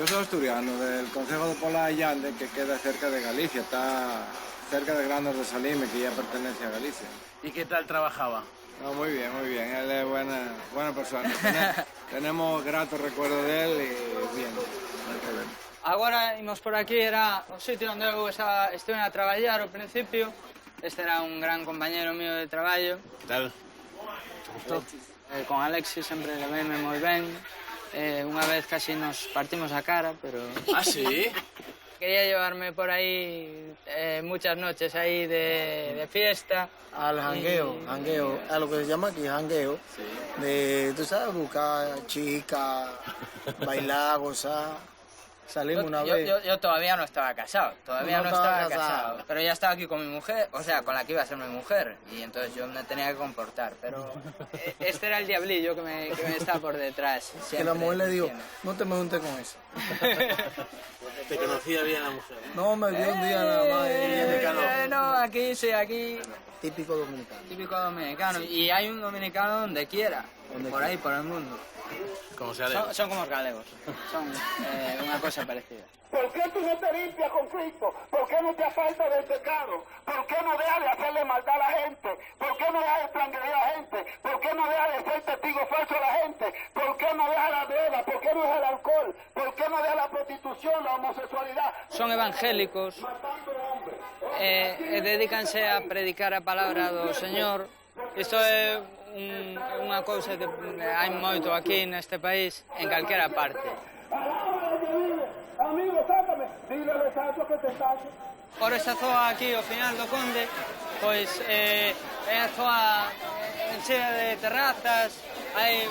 Speaker 20: Yo soy asturiano, del concejo de Pola de Llande, que queda cerca de Galicia, está cerca de Granos de Salime, que ya pertenece a Galicia.
Speaker 1: ¿Y qué tal trabajaba?
Speaker 20: No, muy bien, él es buena persona. Tenemos grato recuerdo de él y bien, no hay problema.
Speaker 5: Agora imos por aquí, era o sitio onde eu estive a traballar ao principio. Este era un gran compañero mío de traballo.
Speaker 1: ¿Qué tal? ¿Te gustó?
Speaker 5: Con Alexis sempre leveime moi ben. Unha vez casi nos partimos a cara, pero...
Speaker 1: ¿Ah, sí?
Speaker 5: Quería llevarme por ahí muchas noches ahí de fiesta.
Speaker 14: Al jangueo, a lo que se llama aquí jangueo, de, tú sabes, buscar chicas, bailar, gozar. Salimos una vez.
Speaker 5: Yo todavía no estaba casado, no estaba casado, pero ya estaba aquí con mi mujer, o sea, con la que iba a ser mi mujer, y entonces yo me tenía que comportar, pero este era el diablillo que me estaba por detrás. Siempre,
Speaker 14: que la mujer le dijo, no te me juntes con eso.
Speaker 1: ¿Te conocía bien la mujer?
Speaker 14: No, me vio un día nada más.
Speaker 5: No, aquí sí, aquí...
Speaker 14: Típico dominicano.
Speaker 5: Típico dominicano, y hay un dominicano donde quiera, por ahí, por el mundo.
Speaker 1: Como se alegre.
Speaker 5: Son como los galegos, son una cosa parecida.
Speaker 21: ¿Por qué tú no te limpias con Cristo? ¿Por qué no te apartas del pecado? ¿Por qué no dejas de hacerle maldad a la gente? ¿Por qué no dejas de transgredir a la gente? ¿Por qué no dejas de ser testigo falso a la gente? ¿Por qué no dejas la droga? ¿Por qué no dejas el alcohol? ¿Por qué no dejas la prostitución, la homosexualidad?
Speaker 5: Son evangélicos, dedícanse a predicar a palabra do Señor. Isto é unha cousa que hai moito aquí neste país, en calquera parte.
Speaker 21: Amigo, sácame. Dile a los santos que te saquen.
Speaker 5: Por esa zoa aquí, ao final do Conde, pois é a zoa chea de terrazas, hai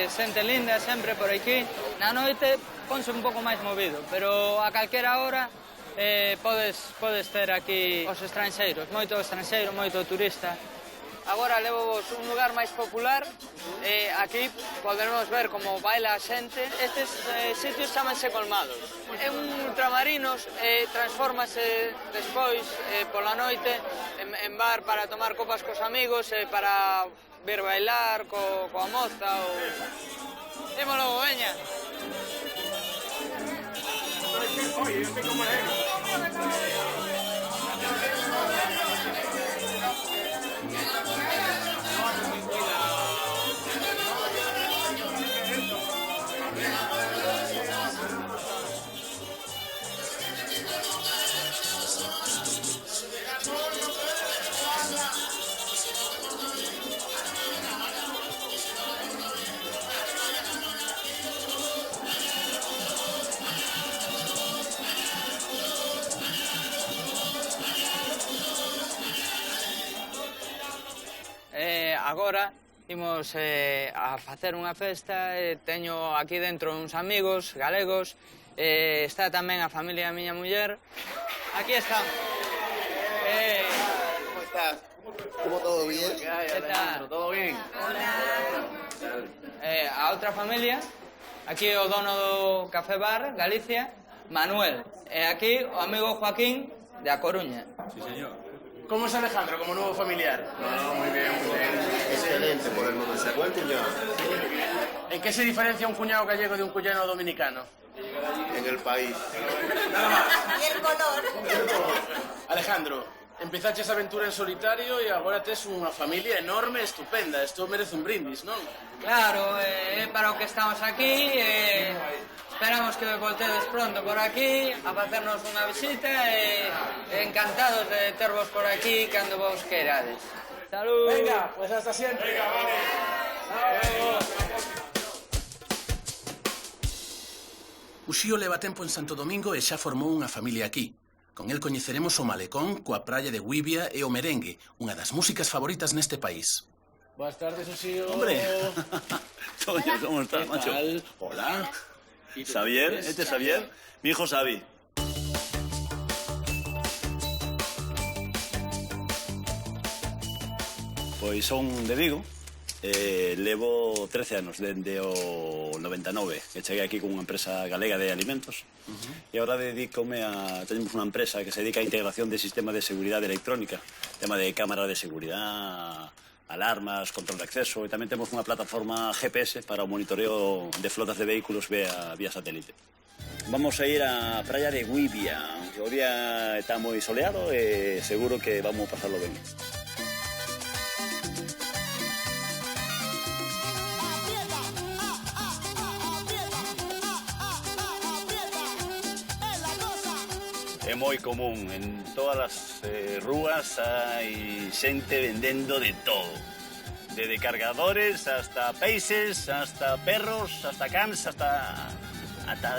Speaker 5: xente linda sempre por aquí. Na noite ponse un pouco máis movido, pero a calquera hora podes ter aquí os estranxeiros, moito estranxeiro, moito turista. Agora levovos un lugar máis popular, aquí podemos ver como baila a xente. Estes sitios chamanse colmados. É un ultramarinos, transfórmase despois pola noite en bar para tomar copas cos amigos, para vir bailar coa moza ou... Imos logo, veña!
Speaker 21: Oye, yo tengo más
Speaker 5: agora imos a facer unha festa, teño aquí dentro uns amigos galegos, está tamén a familia da miña muller. Aquí está.
Speaker 9: ¿Cómo estás? ¿Cómo todo bien?
Speaker 5: ¿Qué tal?
Speaker 9: ¿Todo bien?
Speaker 5: A outra familia, aquí o dono do Café Bar, Galicia, Manuel. E aquí o amigo Joaquín, de A Coruña.
Speaker 1: Sí, señor. ¿Cómo es Alejandro como nuevo familiar?
Speaker 9: No, muy bien, muy bien. Excelente por el mundo. ¿Se buen cuñado?
Speaker 1: ¿En qué se diferencia un cuñado gallego de un cuñado dominicano?
Speaker 9: En el país.
Speaker 10: Y el color.
Speaker 1: Alejandro, empezaste esa aventura en solitario y agora tes unha familia enorme, estupenda. Esto merece un brindis, non?
Speaker 5: Claro, para o que estamos aquí, esperamos que voltedes pronto por aquí a facernos unha visita e encantados de tervos por aquí cando vos querades. Salud!
Speaker 1: Venga, pues hasta siempre. Venga, vale.
Speaker 12: Uxío leva tempo en Santo Domingo e xa formou unha familia aquí. Con el coñeceremos o malecón, coa praia de Guibia e o merengue, unha das músicas favoritas neste país.
Speaker 1: Buenas tardes, Uxío.
Speaker 22: Hombre. Toño, ¿cómo estás,
Speaker 1: ¿Qué
Speaker 22: macho?
Speaker 1: tal?
Speaker 22: Hola. Xavier, este es Xavier, mi hijo Xavi. Pois son de Vigo, levo 13 anos, dende o 99, que cheguei aquí con unha empresa galega de alimentos, e agora dedícome a... Tenemos unha empresa que se dedica a integración de sistemas de seguridade electrónica, tema de cámara de seguridade, alarmas, control de acceso, e tamén temos unha plataforma GPS para o monitoreo de flotas de vehículos vía satélite. Vamos a ir á praia de Guibia, que o día está moi soleado e seguro que vamos a pasarlo ben. É moi común, en todas as rúas hai xente vendendo de todo. Desde cargadores, hasta peixes, hasta perros, hasta cans, hasta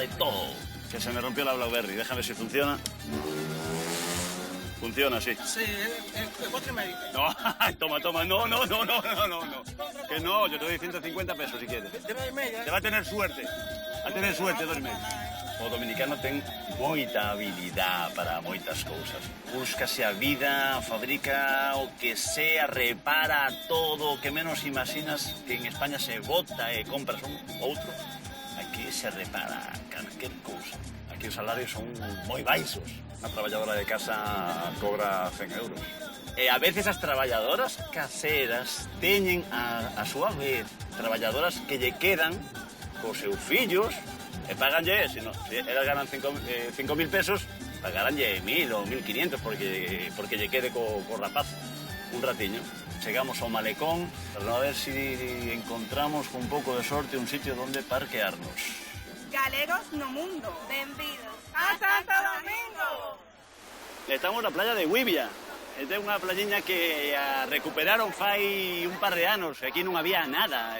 Speaker 22: de todo. Que se me rompió la BlackBerry, déjame ver si funciona. Funciona, sí.
Speaker 14: Sí, el 4,5.
Speaker 22: No, toma, no. Que no, yo te doy 150 pesos si quieres. Te va a tener suerte, 2,5. O dominicano ten moita habilidade para moitas cousas. Búscase a vida, fabrica o que sea, repara todo, o que menos imaginas que en España se bota e compras outro. Aquí se repara calquer cousa. Aquí os salarios son moi baixos. Unha traballadora de casa cobra 100 euros. E a veces as traballadoras caseras teñen a súa vez traballadoras que lle quedan cos seus fillos e paganlle, se elas ganan 5.000 pesos, pagaranlle 1.000 ou 1.500 porque lle quede co rapaz un ratiño. Chegamos ao malecón, pero a ver si encontramos con un pouco de sorte un sitio donde parquearnos.
Speaker 23: Galegos no mundo, benvidos a Santo Domingo.
Speaker 22: Estamos na playa de Guibia. Esta é unha playiña que a recuperaron fai un par de anos. Aquí non había nada.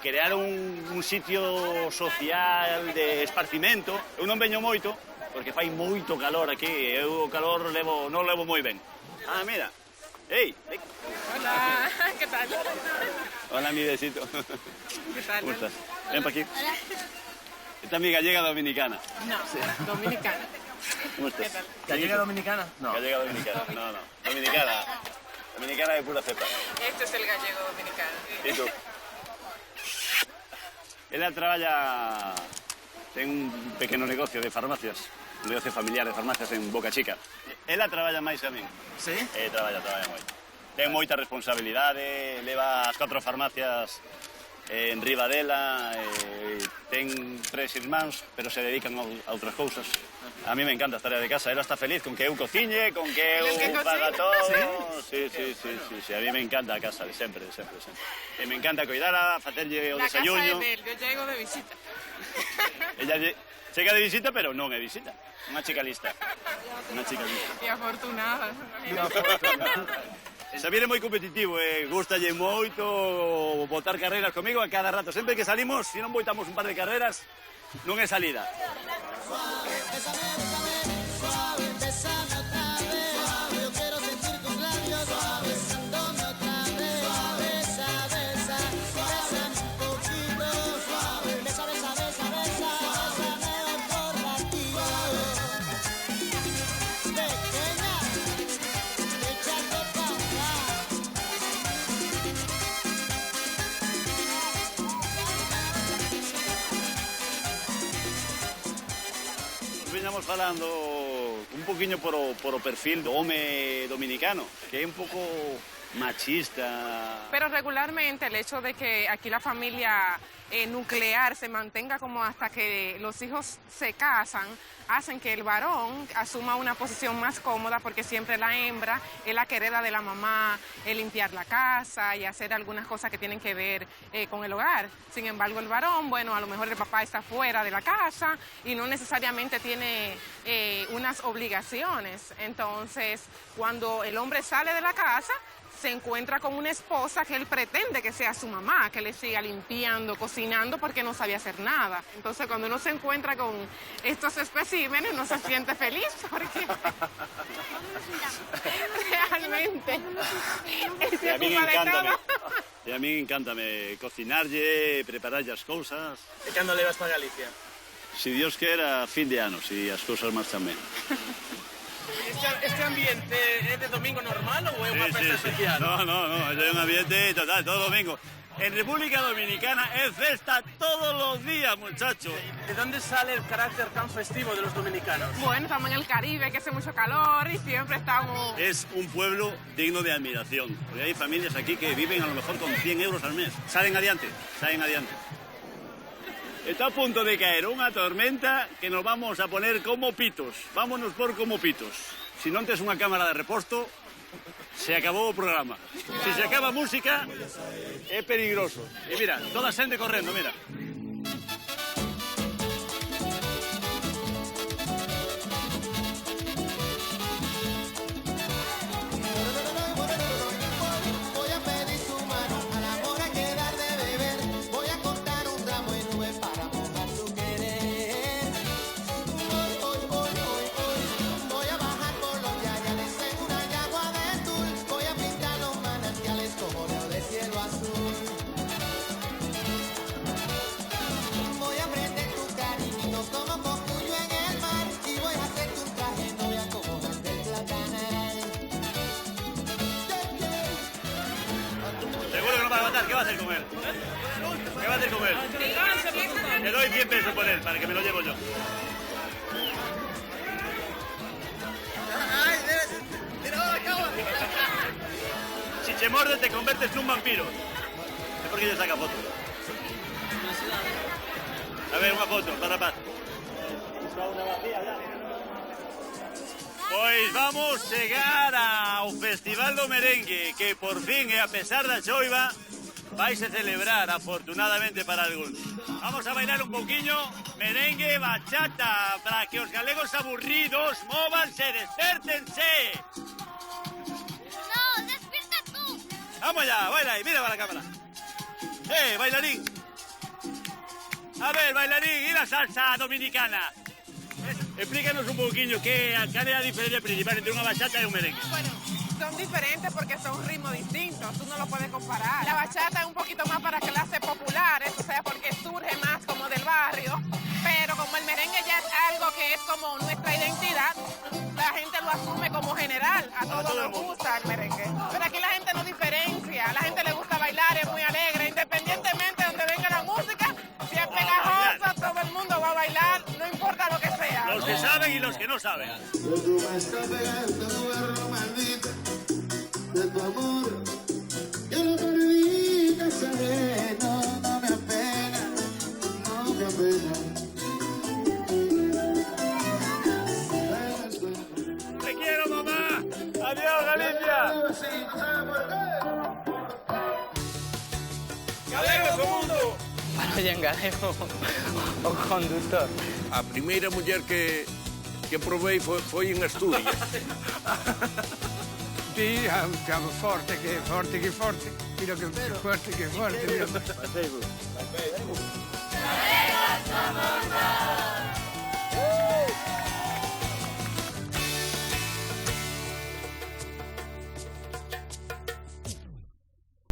Speaker 22: Crearon un sitio social de esparcimento. Eu non veño moito, porque fai moito calor aquí. Eu o calor non levo moi ben. Ah, mira. Ei.
Speaker 23: Hola, ¿qué tal?
Speaker 22: Hola, mi besito.
Speaker 23: ¿Qué tal?
Speaker 22: ¿Cómo estás? Ven pa aquí. Esta es mi gallega dominicana.
Speaker 23: No, dominicana.
Speaker 22: ¿Cómo estás?
Speaker 23: ¿Qué tal?
Speaker 1: ¿Gallega dominicana? No.
Speaker 22: Gallega dominicana, no. Dominicana de pura cepa.
Speaker 23: Este es el gallego dominicano.
Speaker 22: ¿Y tú? Ela traballa... Ten un pequeno negocio de farmacias, un negocio familiar de farmacias en Boca Chica. Ela traballa máis que a min.
Speaker 1: Sí?
Speaker 22: Traballa moito. Ten moita responsabilidade, leva as 4 farmacias en riba dela, ten 3 irmáns, pero se dedican a outras cousas. A mí me encanta estar de casa, ela está feliz con que eu cociñe, con que eu paga todo. Sí, a mí me encanta a casa, de sempre. E me encanta cuidala, facerlle o desayuno.
Speaker 23: La casa é del, yo llego de visita.
Speaker 22: Ella chega de visita, pero non é visita. Unha chica lista.
Speaker 23: E afortunada.
Speaker 22: Xavier é moi competitivo, gustalle moito botar carreras comigo a cada rato. Sempre que salimos, se non boitamos un par de carreras, non é salida.
Speaker 2: Yo quiero sentir tus labios suaves, besándome otra vez.
Speaker 22: terminamos falando un poquinho por o perfil do home dominicano, que é un pouco machista.
Speaker 23: Pero regularmente el hecho de que aquí la familia nuclear se mantenga como hasta que los hijos se casan, hacen que el varón asuma una posición más cómoda porque siempre la hembra es la que hereda de la mamá, limpiar la casa y hacer algunas cosas que tienen que ver con el hogar. Sin embargo, el varón, bueno, a lo mejor el papá está fuera de la casa y no necesariamente tiene unas obligaciones. Entonces, cuando el hombre sale de la casa, se encuentra con una esposa que él pretende que sea su mamá, que le siga limpiando, cocinando, porque no sabía hacer nada. Entonces, cuando uno se encuentra con estos especímenes, uno se siente feliz, porque realmente
Speaker 22: E a mí encántame cocinarlle, prepararlle as cousas.
Speaker 1: E cando levas para Galicia?
Speaker 22: Si Dios quera, fin de ano, si as cousas marchan ben.
Speaker 1: Este ambiente é de domingo normal ou é unha festa especial?
Speaker 22: No, é un ambiente total, todo domingo. En República Dominicana es festa todos los días, muchachos.
Speaker 1: ¿De dónde sale el carácter tan festivo de los dominicanos?
Speaker 23: Bueno, estamos en el Caribe, que hace mucho calor y siempre estamos...
Speaker 22: Es un pueblo digno de admiración, porque hay familias aquí que viven a lo mejor con 100 euros al mes. Salen adiante. Está a punto de caer unha tormenta que nos vamos a poner como pitos. Vámonos por como pitos. Si non tes unha cámara de reposto, se acabou o programa. Si se acaba a música, é peligroso. E mira, toda a xente correndo, mira. ¿Qué va a hacer con él? ¿Qué va a hacer con él? Le doy 100 pesos por él, para que me lo llevo yo. Si te morde, te conviertes en un vampiro. Es porque ella saca fotos. A ver, una foto, para paz. Pois vamos chegar ao Festival do Merengue, que por fin, e a pesar da choiva, vais a celebrar, afortunadamente para algúns. Vamos a bailar un poquinho merengue, bachata, para que os galegos aburridos móvanse, despértense.
Speaker 7: No, despierta tú.
Speaker 22: Vamos ya, baila aí, mira para la cámara. Bailarín. A ver, bailarín, y la salsa dominicana. Explícanos un poquillo cal é a diferencia principal entre unha bachata e un merengue.
Speaker 23: Bueno, son diferentes porque son ritmos distintos, tú no lo puedes comparar. La bachata es un poquito más para clases populares, o sea, porque surge más como del barrio, pero como el merengue ya es algo que es como nuestra identidad, la gente lo asume como general, a todos nos gusta el merengue. Pero aquí la gente no diferencia, a la gente le gusta bailar, es muy alegre, independientemente de donde venga la música, si es pegajosa, todo el mundo va a bailar, no importa lo que sea.
Speaker 22: Los que saben y los que no saben.
Speaker 2: De tu amor, yo no perdí, casaré, no me apena, no me apena.
Speaker 22: Te quiero, mamá. Adiós, Galicia.
Speaker 1: Galego do mundo.
Speaker 5: Oye, en galego o conductor.
Speaker 6: A primeira muller que probei foi en Asturias.
Speaker 13: Sí, estaba forte, que forte. Mira que fuerte, mira.
Speaker 2: Gallegos somos dos.